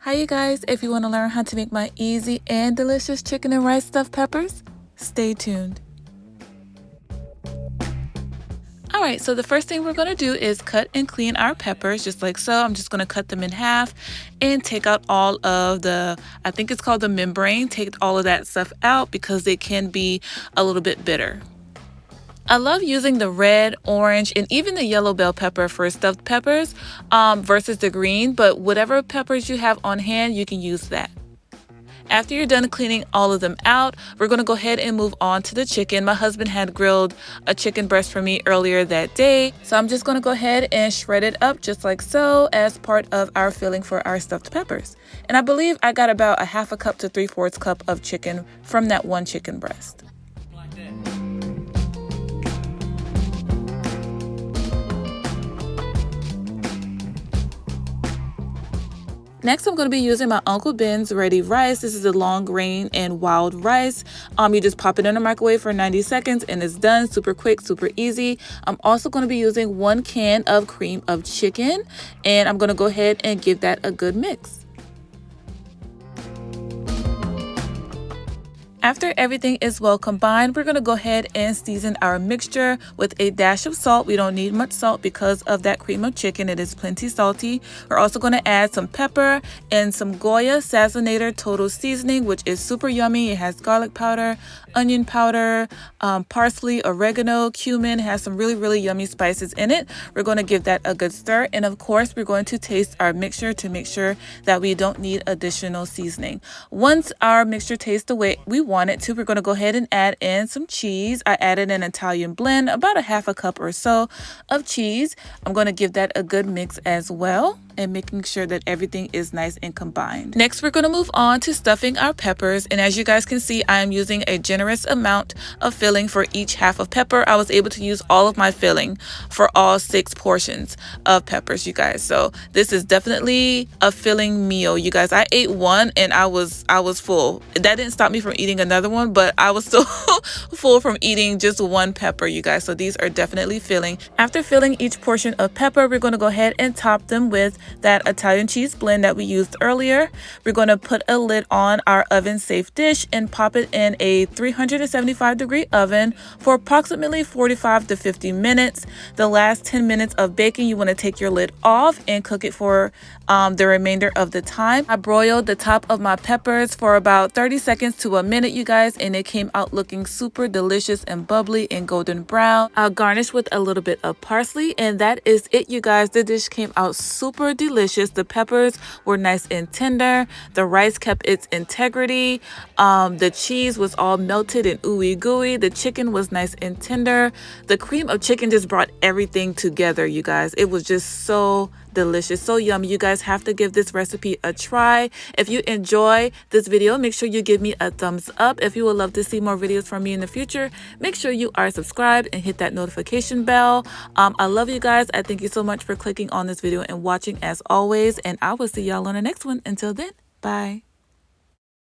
Hi you guys, if you want to learn how to make my easy and delicious chicken and rice stuffed peppers, stay tuned. Alright, so the first thing we're going to do is cut and clean our peppers just like so. I'm just going to cut them in half and take out all of the, I think it's called the membrane, take all of that stuff out because they can be a little bit bitter. I love using the red, orange, and even the yellow bell pepper for stuffed peppers versus the green, but whatever peppers you have on hand, you can use that. After you're done cleaning all of them out, we're going to go ahead and move on to the chicken. My husband had grilled a chicken breast for me earlier that day, so I'm just going to go ahead and shred it up just like so as part of our filling for our stuffed peppers. And I believe I got about a half a cup to 3/4 cup of chicken from that one chicken breast. Next, I'm going to be using my Uncle Ben's Ready rice. This is a long grain and wild rice. You just pop it in the microwave for 90 seconds and it's done. Super quick, super easy. I'm also going to be using 1 can of cream of chicken, and I'm going to go ahead and give that a good mix. After everything is well combined, we're going to go ahead and season our mixture with a dash of salt. We don't need much salt because of that cream of chicken. It is plenty salty. We're also going to add some pepper and some Goya Sazonador total seasoning, which is super yummy. It has garlic powder, onion powder, parsley, oregano, cumin. It has some really yummy spices in it. We're going to give that a good stir. And of course, we're going to taste our mixture to make sure that we don't need additional seasoning. Once our mixture tastes the way we want it to, we're going to go ahead and add in some cheese. I added an Italian blend, about a half a cup or so of cheese. I'm going to give that a good mix as well, and making sure that everything is nice and combined. Next, we're going to move on to stuffing our peppers. And as you guys can see, I am using a generous amount of filling for each half of pepper. I was able to use all of my filling for all 6 portions of peppers, you guys. So this is definitely a filling meal, you guys. I ate one and I was full. That didn't stop me from eating another one, but I was still full from eating just 1 pepper, you guys. So these are definitely filling. After filling each portion of pepper, we're going to go ahead and top them with that Italian cheese blend that we used earlier. We're going to put a lid on our oven safe dish and pop it in a 375-degree oven for approximately 45 to 50 minutes. The last 10 minutes of baking, you want to take your lid off and cook it for the remainder of the time. I broiled the top of my peppers for about 30 seconds to a minute, you guys, and it came out looking super delicious and bubbly and golden brown. I'll garnish with a little bit of parsley, and that is it, you guys. The dish came out super delicious. The peppers were nice and tender. The rice kept its integrity. The cheese was all melted and ooey gooey. The chicken was nice and tender. The cream of chicken just brought everything together, you guys. It was just so delicious, so yummy. You guys have to give this recipe a try. If you enjoy this video, make sure you give me a thumbs up. If you would love to see more videos from me in the future, make sure you are subscribed and hit that notification bell. I love you guys. I thank you so much for clicking on this video and watching as always, and I will see y'all on the next one. Until then, bye.